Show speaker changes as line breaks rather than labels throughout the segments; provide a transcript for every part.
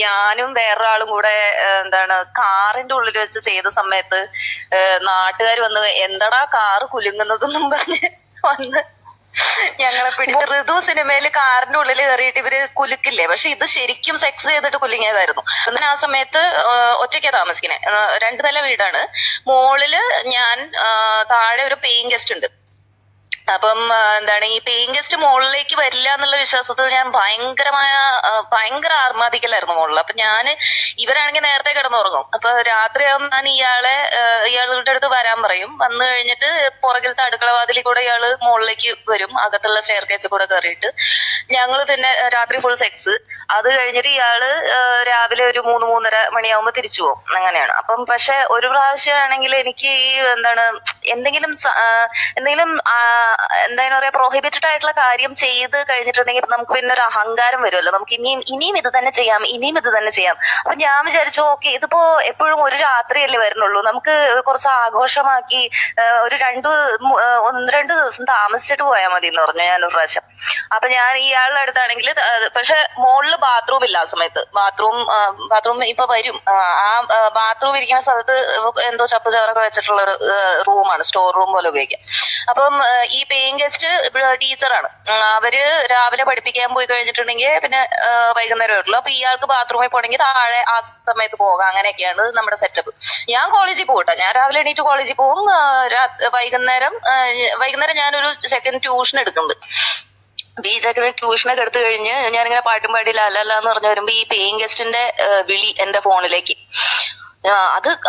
ഞാനും വേറൊരാളും കൂടെ കാറിന്റെ ഉള്ളിൽ വെച്ച് ചെയ്ത സമയത്ത് നാട്ടുകാർ വന്ന് എന്തടാ കാറ് കുലുങ്ങുന്നതെന്നും പറഞ്ഞ് വന്ന് ഞങ്ങളെ പിടിച്ച് ഋതു സിനിമയില് കാറിന്റെ ഉള്ളിൽ കയറിയിട്ട് ഇവര് കുലുക്കില്ലേ, പക്ഷെ ഇത് ശരിക്കും സെക്സ് ചെയ്തിട്ട് കുലുങ്ങിയതായിരുന്നു. അങ്ങനെ ആ സമയത്ത് ഒറ്റയ്ക്കാ താമസിക്കണേ, 2 നില വീടാണ്. മോളില് ഞാൻ, താഴെ ഒരു പേയിങ് ഗസ്റ്റ് ഉണ്ട്. അപ്പം ഈ പേയിങ് ഗസ്റ്റ് മുകളിലേക്ക് വരില്ല എന്നുള്ള വിശ്വാസത്തിൽ ഞാൻ ഭയങ്കര ആർമാദിക്കലായിരുന്നു മുകളിൽ. അപ്പൊ ഇവരാണെങ്കിൽ നേരത്തെ കിടന്നുറങ്ങും. അപ്പൊ രാത്രിയാകുമ്പോൾ ഞാൻ ഇയാളുടെ അടുത്ത് വരാൻ പറയും. വന്നു കഴിഞ്ഞിട്ട് പുറകിലത്തെ അടുക്കള വാതിലിൽ കൂടെ ഇയാള് മുകളിലേക്ക് വരും, അകത്തുള്ള സ്റ്റെയർ കേസിൽ കൂടെ കയറിയിട്ട് ഞങ്ങള് പിന്നെ രാത്രി ഫുൾ സെക്സ്. അത് കഴിഞ്ഞിട്ട് ഇയാള് രാവിലെ ഒരു 3-3:30 മണിയാവുമ്പോ തിരിച്ചു പോകും. അങ്ങനെയാണ്. അപ്പം പക്ഷെ ഒരു പ്രാവശ്യം ആണെങ്കിൽ എനിക്ക് എന്തെങ്കിലും എന്താ പറയാ, പ്രോഹിബിറ്റഡ് ആയിട്ടുള്ള കാര്യം ചെയ്ത് കഴിഞ്ഞിട്ടുണ്ടെങ്കിൽ നമുക്ക് പിന്നെ ഒരു അഹങ്കാരം വരുമല്ലോ, നമുക്ക് ഇനിയും ഇത് തന്നെ ചെയ്യാം, ഇനിയും ഇത് തന്നെ ചെയ്യാം. അപ്പൊ ഞാൻ വിചാരിച്ചു, ഓക്കെ, ഇതിപ്പോ എപ്പോഴും ഒരു രാത്രിയല്ലേ വരുന്നുള്ളൂ, നമുക്ക് കുറച്ച് ആഘോഷമാക്കി ഒരു 1-2 ദിവസം താമസിച്ചിട്ട് പോയാൽ മതി എന്ന് പറഞ്ഞു ഞാൻ ഒരു പ്രാവശ്യം. അപ്പൊ ഞാൻ ഇയാളുടെ അടുത്താണെങ്കിൽ, പക്ഷെ മുകളില് ബാത്റൂം ഇല്ല ആ സമയത്ത്. ബാത്റൂം ഇപ്പൊ വരും. ആ ബാത്റൂം ഇരിക്കുന്ന സ്ഥലത്ത് എന്തോ ചപ്പ് ചവറൊക്കെ വെച്ചിട്ടുള്ള ഒരു റൂമാണ്, സ്റ്റോർ റൂം പോലെ ഉപയോഗിക്കാം. അപ്പം ഈ പേയിങ് ഗസ്റ്റ് ടീച്ചറാണ്. അവര് രാവിലെ പഠിപ്പിക്കാൻ പോയി കഴിഞ്ഞിട്ടുണ്ടെങ്കിൽ പിന്നെ വൈകുന്നേരം വരുള്ളൂ. അപ്പൊ ഇയാൾക്ക് ബാത്റൂമിൽ പോകണമെങ്കിൽ താഴെ ആ സമയത്ത് പോകാം. അങ്ങനെയൊക്കെയാണ് നമ്മുടെ സെറ്റപ്പ്. ഞാൻ കോളേജിൽ പോകട്ടെ, ഞാൻ രാവിലെ എണീറ്റ് കോളേജിൽ പോകും. വൈകുന്നേരം ഞാനൊരു സെക്കൻഡ് ട്യൂഷൻ എടുക്കുന്നുണ്ട്. ഈ സെക്കൻഡ് ട്യൂഷനൊക്കെ എടുത്തു കഴിഞ്ഞ് ഞാനിങ്ങനെ പാട്ടും പാടി ലാലാന്ന് പറഞ്ഞു വരുമ്പോ ഈ പേയിങ് ഗസ്റ്റിന്റെ വിളി എന്റെ ഫോണിലേക്ക്.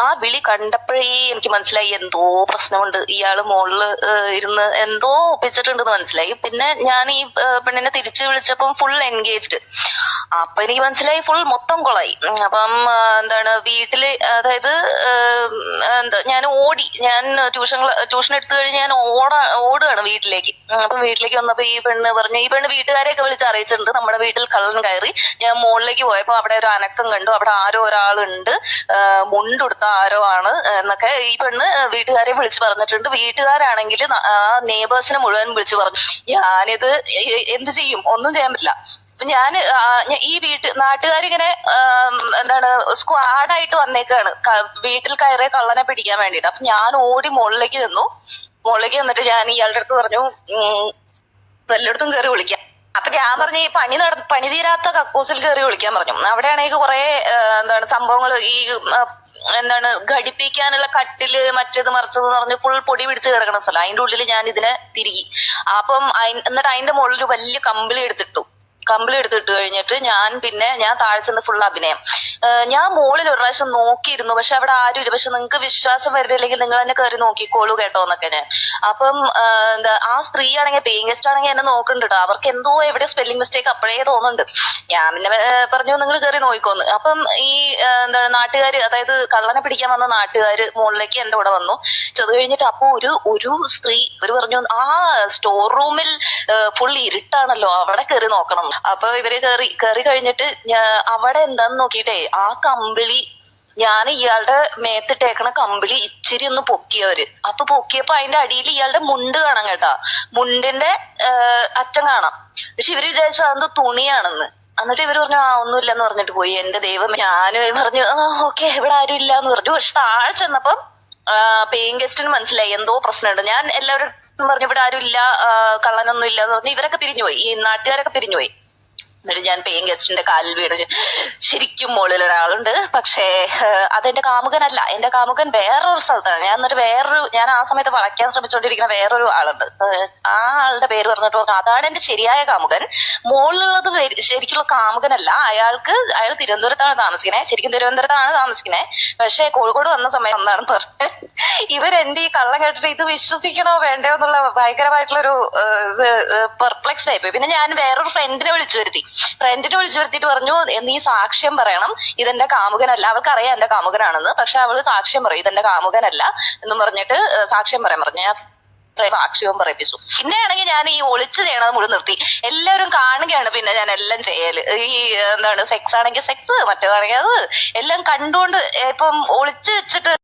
ആ വിളി കണ്ടപ്പോഴേ എനിക്ക് മനസ്സിലായി എന്തോ പ്രശ്നമുണ്ട്, ഇയാള് മുകളില് ഇരുന്ന് എന്തോ ഒപ്പിച്ചിട്ടുണ്ടെന്ന് മനസ്സിലായി. പിന്നെ ഞാൻ ഈ പെണ്ണിനെ തിരിച്ചു വിളിച്ചപ്പം ഫുൾ എൻഗേജ്ഡ്. അപ്പൊ എനിക്ക് മനസ്സിലായി ഫുൾ മൊത്തം കൊളായി. അപ്പം വീട്ടില്, അതായത് ഞാൻ ട്യൂഷൻ എടുത്തു കഴിഞ്ഞ് ഞാൻ ഓടുകയാണ് വീട്ടിലേക്ക്. അപ്പം വീട്ടിലേക്ക് വന്നപ്പോ ഈ പെണ്ണ് വീട്ടുകാരെയൊക്കെ വിളിച്ച് അറിയിച്ചിട്ടുണ്ട് നമ്മുടെ വീട്ടിൽ കള്ളൻ കയറി. ഞാൻ മുകളിലേക്ക് പോയപ്പോ അവിടെ ഒരു അനക്കം കണ്ടു, അവിടെ ആരോ ഒരാളുണ്ട്, മുണ്ടെടുത്ത ആരോ ആണ് എന്നൊക്കെ ഈ പെണ്ണ് വീട്ടുകാരെ വിളിച്ചു പറഞ്ഞിട്ടുണ്ട്. വീട്ടുകാരാണെങ്കിൽ ആ നെയ്ബേഴ്സിനെ മുഴുവൻ വിളിച്ചു പറഞ്ഞു. ഞാനിത് എന്ത് ചെയ്യും, ഒന്നും ചെയ്യാൻ പറ്റില്ല. ഞാൻ ഈ നാട്ടുകാരിങ്ങനെ സ്ക്വാഡായിട്ട് വന്നേക്കാണ് വീട്ടിൽ കയറിയ കള്ളനെ പിടിക്കാൻ വേണ്ടിട്ട്. അപ്പൊ ഞാൻ ഓടി മുകളിലേക്ക് വന്നിട്ട് ഞാൻ ഇയാളുടെ അടുത്ത് പറഞ്ഞു, എല്ലായിടത്തും കയറി വിളിക്കാം. അപ്പൊ ഞാൻ പറഞ്ഞു, ഈ പണി തീരാത്ത കക്കൂസിൽ കയറി വിളിക്കാൻ പറഞ്ഞു. അവിടെയാണെങ്കിൽ കുറെ സംഭവങ്ങൾ, ഈ ഘടിപ്പിക്കാനുള്ള കട്ടില് മറ്റേത് മറിച്ചത് പറഞ്ഞ് ഫുൾ പൊടി പിടിച്ച് കിടക്കുന്ന സ്ഥലം. അതിന്റെ ഉള്ളിൽ ഞാൻ ഇതിനെ തിരികി. അപ്പം എന്നിട്ട് അതിന്റെ മുകളിൽ ഒരു വലിയ കമ്പിളി എടുത്തിട്ടു കഴിഞ്ഞിട്ട് ഞാൻ താഴെ ചെന്ന് ഫുൾ അഭിനയം. ഞാൻ മുകളിൽ ഒരു പ്രാവശ്യം നോക്കിയിരുന്നു, പക്ഷെ അവിടെ ആരുമില്ല. പക്ഷെ നിങ്ങൾക്ക് വിശ്വാസം വരുന്നില്ലെങ്കിൽ നിങ്ങൾ തന്നെ കയറി നോക്കിക്കോളൂ കേട്ടോ എന്നൊക്കെ ഞാൻ. അപ്പം ആ സ്ത്രീ ആണെങ്കിൽ പേയിങ് ഗസ്റ്റ് ആണെങ്കിൽ എന്നെ നോക്കുന്നുണ്ട്. അവർക്ക് എന്തോ എവിടെ സ്പെല്ലിംഗ് മിസ്റ്റേക്ക് അപ്പോഴേ തോന്നുന്നുണ്ട്. ഞാൻ പിന്നെ പറഞ്ഞു, നിങ്ങൾ കയറി നോക്കിക്കോന്ന്. അപ്പം ഈ നാട്ടുകാര്, അതായത് കള്ളനെ പിടിക്കാൻ വന്ന നാട്ടുകാര് മുകളിലേക്ക് എന്റെ കൂടെ വന്നു. ചെന്ന് കഴിഞ്ഞിട്ട് അപ്പൊ ഒരു സ്ത്രീ പറഞ്ഞു, ആ സ്റ്റോർ റൂമിൽ ഫുൾ ഇരുട്ടാണല്ലോ, അവിടെ കയറി നോക്കണം. അപ്പൊ ഇവര് കയറി കഴിഞ്ഞിട്ട് അവിടെ എന്താന്ന് നോക്കിയിട്ടേ ആ കമ്പിളി, ഞാൻ ഇയാളുടെ മേത്തിട്ടേക്കണ കമ്പിളി ഇച്ചിരി ഒന്ന് പൊക്കിയവര്. അപ്പൊ പൊക്കിയപ്പോ അതിന്റെ അടിയിൽ ഇയാളുടെ മുണ്ട് കാണാം കേട്ടാ, മുണ്ടിന്റെ അറ്റം കാണാം. പക്ഷെ ഇവര് വിചാരിച്ചു അതെന്തോ തുണിയാണെന്ന്. എന്നിട്ട് ഇവര് പറഞ്ഞു, ഒന്നുമില്ലെന്ന് പറഞ്ഞിട്ട് പോയി. എന്റെ ദൈവം, ഞാനും പറഞ്ഞു ഓക്കെ ഇവിടെ ആരും ഇല്ല എന്ന് പറഞ്ഞു. പക്ഷെ താഴെ ചെന്നപ്പം പേയിങ് ഗസ്റ്റിന് മനസ്സിലായി എന്തോ പ്രശ്നമുണ്ട്. ഞാൻ എല്ലാവരും പറഞ്ഞു ഇവിടെ ആരും ഇല്ല, കള്ളനൊന്നും ഇല്ല എന്ന് പറഞ്ഞു. ഇവരൊക്കെ പിരിഞ്ഞുപോയി, ഈ നാട്ടുകാരൊക്കെ പിരിഞ്ഞുപോയി. എന്നിട്ട് ഞാൻ പേയിങ് ഗസ്റ്റിന്റെ കാലിൽ വീണ്, ശരിക്കും മുകളിൽ ഒരാളുണ്ട്, പക്ഷേ അതെന്റെ കാമുകനല്ല, എന്റെ കാമുകൻ വേറൊരു സ്ഥലത്താണ്. ഞാൻ ആ സമയത്ത് വളയ്ക്കാൻ ശ്രമിച്ചുകൊണ്ടിരിക്കുന്ന വേറൊരു ആളുണ്ട്. ആ ആളുടെ പേര് പറഞ്ഞിട്ട് പറഞ്ഞു, അതാണ് എന്റെ ശരിയായ കാമുകൻ. മുകളിലുള്ളത് ശരിക്കുള്ള കാമുകനല്ല. അയാൾ തിരുവനന്തപുരത്താണ് താമസിക്കണേ, ശരിക്കും തിരുവനന്തപുരത്താണ് താമസിക്കണേ, പക്ഷെ കോഴിക്കോട് വന്ന സമയം ഒന്നാണെന്ന് പറഞ്ഞ് ഇവരെന്റെ ഈ കള്ളം കേട്ടിട്ട് ഇത് വിശ്വസിക്കണോ വേണ്ടയോ എന്നുള്ള ഭയങ്കരമായിട്ടുള്ളൊരു പെർപ്ലെക്സ് ആയിപ്പോയി. പിന്നെ ഞാൻ വേറൊരു ഫ്രണ്ടിനെ വിളിച്ചു വരുത്തിയിട്ട് പറഞ്ഞു, നീ സാക്ഷ്യം പറയണം, ഇതെന്റെ കാമുകനല്ല. അവൾക്കറിയാം എന്റെ കാമുകനാണെന്ന്, പക്ഷെ അവള് സാക്ഷ്യം പറയും ഇതെന്റെ കാമുകനല്ല എന്നും പറഞ്ഞിട്ട് സാക്ഷ്യം പറയാൻ പറഞ്ഞു. ഞാൻ സാക്ഷ്യവും പറയിപ്പിച്ചു. പിന്നെ ആണെങ്കിൽ ഞാൻ ഈ ഒളിച്ച് ചെയ്യണത് മുഴുവൻ നിർത്തി. എല്ലാവരും കാണുകയാണ് പിന്നെ ഞാൻ എല്ലാം ചെയ്യല്. ഈ സെക്സ് ആണെങ്കിൽ സെക്സ്, മറ്റേതാണെങ്കിൽ അത് എല്ലാം കണ്ടുകൊണ്ട് ഇപ്പം ഒളിച്ച് വെച്ചിട്ട്